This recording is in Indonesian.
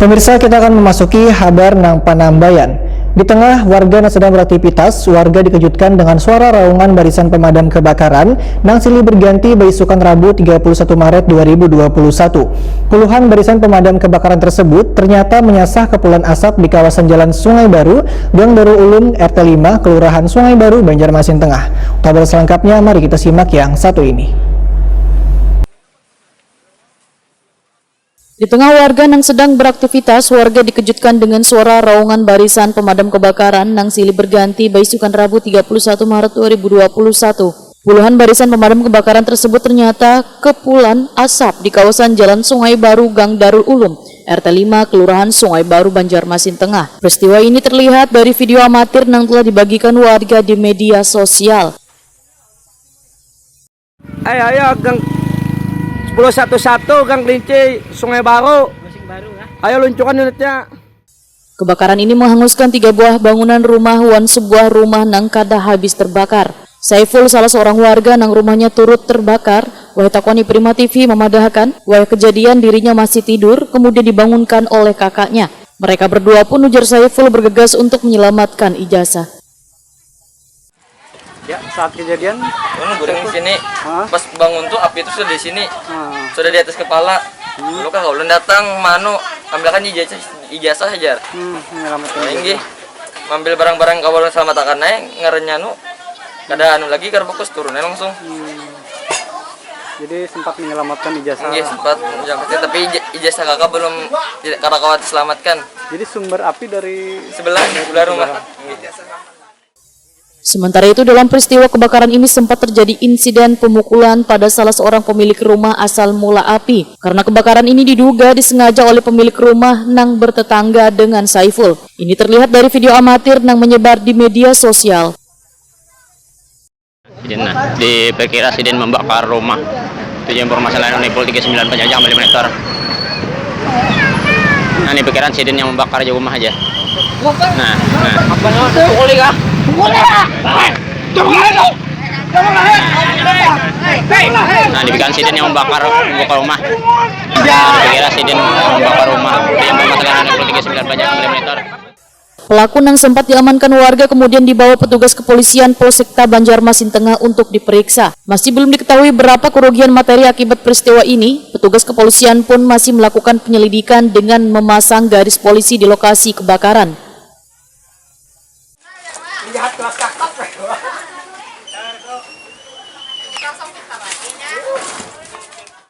Pemirsa, kita akan memasuki kabar nang Panambayan. Di tengah warga yang sedang beraktivitas, warga dikejutkan dengan suara raungan barisan pemadam kebakaran nang silih berganti baisukan Rabu 31 Maret 2021. Puluhan barisan pemadam kebakaran tersebut ternyata menyasah kepulan asap di kawasan Jalan Sungai Baru, Gang Darul Ulum, RT 5, Kelurahan Sungai Baru, Banjarmasin Tengah. Kabar selengkapnya mari kita simak yang satu ini. Di tengah warga yang sedang beraktivitas, warga dikejutkan dengan suara raungan barisan pemadam kebakaran nang silih berganti baisukan Rabu 31 Maret 2021. Puluhan barisan pemadam kebakaran tersebut ternyata kepulan asap di kawasan Jalan Sungai Baru, Gang Darul Ulum, RT 5, Kelurahan Sungai Baru, Banjarmasin Tengah. Peristiwa ini terlihat dari video amatir yang telah dibagikan warga di media sosial. Ayo, Gang 1011 Gang Kelinci Sungai Baru. Ayo luncurkan unitnya. Kebakaran ini menghanguskan 3 buah bangunan rumah wan sebuah rumah nang kada habis terbakar. Saiful, salah seorang warga nang rumahnya turut terbakar, wahai takoni Prima TV memadahkan, wahai kejadian dirinya masih tidur, kemudian dibangunkan oleh kakaknya. Mereka berdua pun, ujar Saiful, bergegas untuk menyelamatkan ijazah. Ya, saat kejadian goreng di sini. Pas bangun tuh api itu sudah di sini. Sudah di atas kepala. Lu kan kalau datang mano ambilkan ijazah aja. Ini ambil barang-barang kawal sama takan naik ngarenya nu kada anu lagi kar fokus turunnya langsung. Jadi sempat menyelamatkan ijazah. Iya sempat menyelamatkan, tapi ijazah kakak belum kada kawat diselamatkan. Jadi sumber api dari sebelah rumah. Sementara itu, dalam peristiwa kebakaran ini sempat terjadi insiden pemukulan pada salah seorang pemilik rumah asal mula api. Karena kebakaran ini diduga disengaja oleh pemilik rumah nang bertetangga dengan Saiful. Ini terlihat dari video amatir nang menyebar di media sosial. Diperkira siden membakar rumah. Itu yang permasalahan Unipol 39 penjajah kembali meter. Nah, ini pikiran siden yang membakar aja rumah aja. Nah. Nah, dibikin siden yang membakar rumah. Dikira siden membakar rumah. Yang permasalahan Unipol 39 penjajah kembali meter. Pelaku yang sempat diamankan warga kemudian dibawa petugas kepolisian Polsekta Banjarmasin Tengah untuk diperiksa. Masih belum diketahui berapa kerugian materi akibat peristiwa ini. Petugas kepolisian pun masih melakukan penyelidikan dengan memasang garis polisi di lokasi kebakaran.